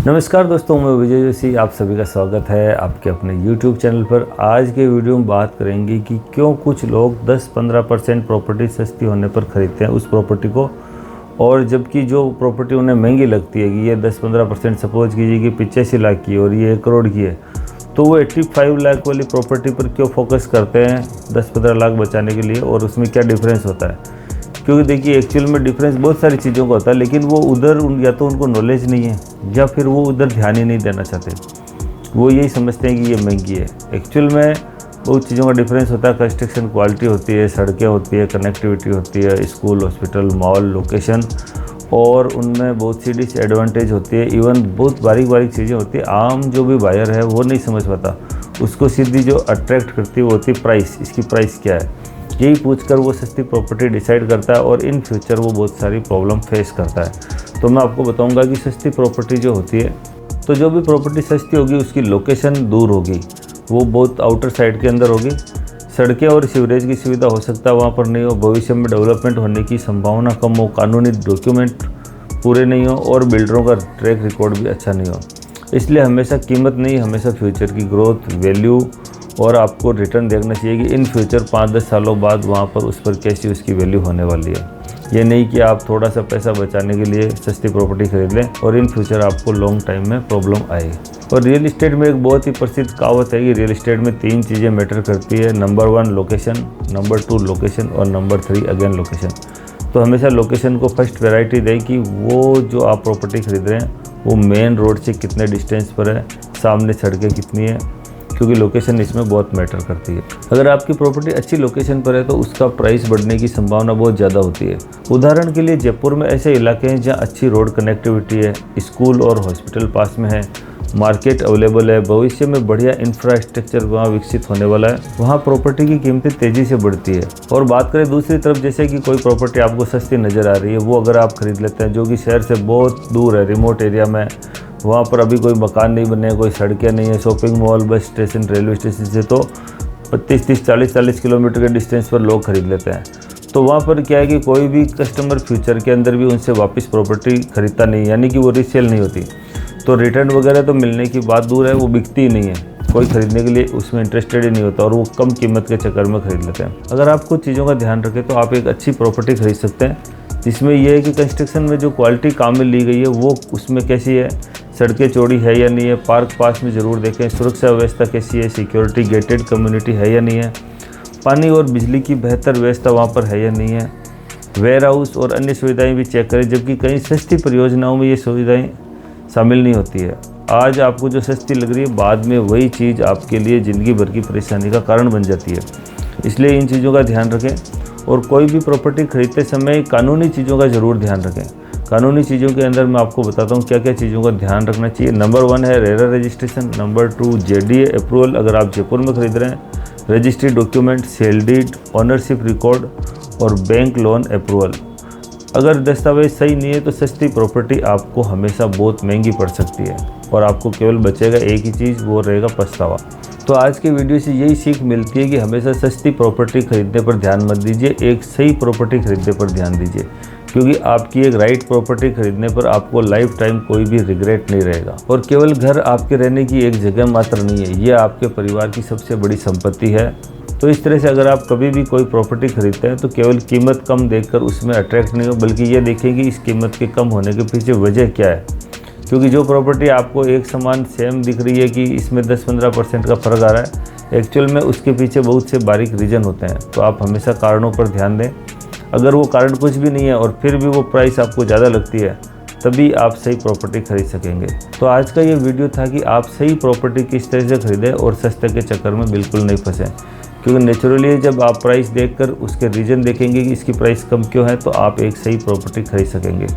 नमस्कार दोस्तों, मैं विजय जोशी। आप सभी का स्वागत है आपके अपने YouTube चैनल पर। आज के वीडियो में बात करेंगे कि क्यों कुछ लोग 10-15% प्रॉपर्टी सस्ती होने पर ख़रीदते हैं उस प्रॉपर्टी को, और जबकि जो प्रॉपर्टी उन्हें महंगी लगती है कि ये 10-15% सपोज कीजिए कि 85 लाख की और ये 1 करोड़ की है, तो वो 85 लाख वाली प्रॉपर्टी पर क्यों फोकस करते हैं 10-15 लाख बचाने के लिए, और उसमें क्या डिफरेंस होता है। क्योंकि देखिए एक्चुअल में डिफरेंस बहुत सारी चीज़ों का होता है, लेकिन वो उधर या तो उनको नॉलेज नहीं है या फिर वो उधर ध्यान ही नहीं देना चाहते। वो यही समझते हैं कि ये महंगी है। एक्चुअल में बहुत चीज़ों का डिफरेंस होता है। कंस्ट्रक्शन क्वालिटी होती है, सड़कें होती है, कनेक्टिविटी होती है, स्कूल, हॉस्पिटल, मॉल, लोकेशन, और उनमें बहुत सी डिसएडवांटेज होती है। इवन बहुत बारीक बारीक चीज़ें होती है। आम जो भी बायर है वो नहीं समझ पाता। उसको सीधी जो अट्रैक्ट करती है वो होती है प्राइस। इसकी प्राइस क्या है, यही पूछकर वो सस्ती प्रॉपर्टी डिसाइड करता है, और इन फ्यूचर वो बहुत सारी प्रॉब्लम फेस करता है। तो मैं आपको बताऊंगा कि सस्ती प्रॉपर्टी जो होती है, तो जो भी प्रॉपर्टी सस्ती होगी उसकी लोकेशन दूर होगी, वो बहुत आउटर साइड के अंदर होगी। सड़कें और सीवरेज की सुविधा हो सकता है वहाँ पर नहीं हो, भविष्य में डेवलपमेंट होने की संभावना कम हो, कानूनी डॉक्यूमेंट पूरे नहीं हो, और बिल्डरों का ट्रैक रिकॉर्ड भी अच्छा नहीं हो। इसलिए हमेशा कीमत नहीं, हमेशा फ्यूचर की ग्रोथ, वैल्यू और आपको रिटर्न देखना चाहिए कि इन फ्यूचर 5-10 सालों बाद वहाँ पर उस पर कैसी उसकी वैल्यू होने वाली है। ये नहीं कि आप थोड़ा सा पैसा बचाने के लिए सस्ती प्रॉपर्टी खरीद लें और इन फ्यूचर आपको लॉन्ग टाइम में प्रॉब्लम आए। और रियल इस्टेट में एक बहुत ही प्रसिद्ध कहावत है कि रियल इस्टेट में 3 चीज़ें मैटर करती है। नंबर 1 लोकेशन, नंबर 2 लोकेशन, और नंबर 3 अगेन लोकेशन। तो हमेशा लोकेशन को फर्स्ट प्रायोरिटी दें कि वो जो आप प्रॉपर्टी खरीद रहे हैं वो मेन रोड से कितने डिस्टेंस पर है, सामने सड़कें कितनी है, क्योंकि लोकेशन इसमें बहुत मैटर करती है। अगर आपकी प्रॉपर्टी अच्छी लोकेशन पर है तो उसका प्राइस बढ़ने की संभावना बहुत ज़्यादा होती है। उदाहरण के लिए जयपुर में ऐसे इलाके हैं जहां अच्छी रोड कनेक्टिविटी है, स्कूल और हॉस्पिटल पास में है, मार्केट अवेलेबल है, भविष्य में बढ़िया इंफ्रास्ट्रक्चर वहाँ विकसित होने वाला है। वहाँ प्रॉपर्टी की कीमतें तेज़ी से बढ़ती है। और बात करें दूसरी तरफ, जैसे कि कोई प्रॉपर्टी आपको सस्ती नज़र आ रही है, वो अगर आप खरीद लेते हैं जो कि शहर से बहुत दूर है, रिमोट एरिया में, वहाँ पर अभी कोई मकान नहीं बने, कोई सड़कें नहीं है, shopping mall, bus station, railway station से तो 25-30, 40-40 किलोमीटर के डिस्टेंस पर लोग खरीद लेते हैं। तो वहाँ पर क्या है कि कोई भी कस्टमर फ्यूचर के अंदर भी उनसे वापस प्रॉपर्टी खरीदता नहीं, यानी कि वो रीसेल नहीं होती। तो रिटर्न वगैरह तो मिलने की बात दूर है, वो बिकती ही नहीं है। कोई खरीदने के लिए उसमें इंटरेस्टेड ही नहीं होता, और वो कम कीमत के चक्कर में खरीद लेते हैं। अगर आप कुछ चीज़ों का ध्यान रखें तो आप एक अच्छी प्रॉपर्टी खरीद सकते हैं, जिसमें यह है कि कंस्ट्रक्शन में जो क्वालिटी काम में ली गई है वो उसमें कैसी है, सड़कें चौड़ी है या नहीं है, पार्क पास में ज़रूर देखें, सुरक्षा व्यवस्था कैसी है, सिक्योरिटी गेटेड कम्युनिटी है या नहीं है, पानी और बिजली की बेहतर व्यवस्था वहाँ पर है या नहीं है, वेयर हाउस और अन्य सुविधाएं भी चेक करें, जबकि कई सस्ती परियोजनाओं में ये सुविधाएं शामिल नहीं होती है। आज आपको जो सस्ती लग रही है, बाद में वही चीज़ आपके लिए ज़िंदगी भर की परेशानी का कारण बन जाती है। इसलिए इन चीज़ों का ध्यान रखें, और कोई भी प्रॉपर्टी खरीदते समय कानूनी चीज़ों का ज़रूर ध्यान रखें। कानूनी चीज़ों के अंदर मैं आपको बताता हूँ क्या क्या चीज़ों का ध्यान रखना चाहिए। नंबर 1 है RERA registration, number 2 JDA approval अगर आप जयपुर में खरीद रहे हैं, registry document, sale deed, ownership record और बैंक लोन अप्रूवल। अगर दस्तावेज सही नहीं है तो सस्ती प्रॉपर्टी आपको हमेशा बहुत महंगी पड़ सकती है, और आपको केवल बचेगा एक ही चीज़, वो रहेगा पछतावा। तो आज के वीडियो से यही सीख मिलती है कि हमेशा सस्ती प्रॉपर्टी खरीदने पर ध्यान मत दीजिए, एक सही प्रॉपर्टी खरीदने पर ध्यान दीजिए, क्योंकि आपकी एक राइट प्रॉपर्टी खरीदने पर आपको लाइफ टाइम कोई भी रिग्रेट नहीं रहेगा। और केवल घर आपके रहने की एक जगह मात्र नहीं है, ये आपके परिवार की सबसे बड़ी संपत्ति है। तो इस तरह से अगर आप कभी भी कोई प्रॉपर्टी खरीदते हैं तो केवल कीमत कम देखकर उसमें अट्रैक्ट नहीं हो, बल्कि ये देखें कि इस कीमत के कम होने के पीछे वजह क्या है। क्योंकि जो प्रॉपर्टी आपको एक समान सेम दिख रही है कि इसमें 10-15% का फ़र्क आ रहा है, एक्चुअल में उसके पीछे बहुत से बारीक रीज़न होते हैं। तो आप हमेशा कारणों पर ध्यान दें। अगर वो कारण कुछ भी नहीं है और फिर भी वो प्राइस आपको ज़्यादा लगती है, तभी आप सही प्रॉपर्टी खरीद सकेंगे। तो आज का ये वीडियो था कि आप सही प्रॉपर्टी किस तरह से खरीदें और सस्ते के चक्कर में बिल्कुल नहीं फंसें, क्योंकि नेचुरली जब आप प्राइस देखकर उसके रीज़न देखेंगे कि इसकी प्राइस कम क्यों है, तो आप एक सही प्रॉपर्टी खरीद सकेंगे।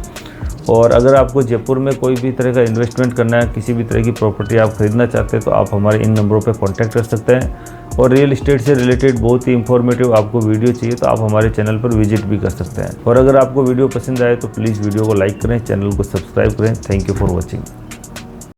और अगर आपको जयपुर में कोई भी तरह का इन्वेस्टमेंट करना है, किसी भी तरह की प्रॉपर्टी आप खरीदना चाहते हैं, तो आप हमारे इन नंबरों पर कांटेक्ट कर सकते हैं। और रियल इस्टेट से रिलेटेड बहुत ही इंफॉर्मेटिव आपको वीडियो चाहिए तो आप हमारे चैनल पर विजिट भी कर सकते हैं। और अगर आपको वीडियो पसंद आए तो प्लीज़ वीडियो को लाइक करें, चैनल को सब्सक्राइब करें। Thank you for watching.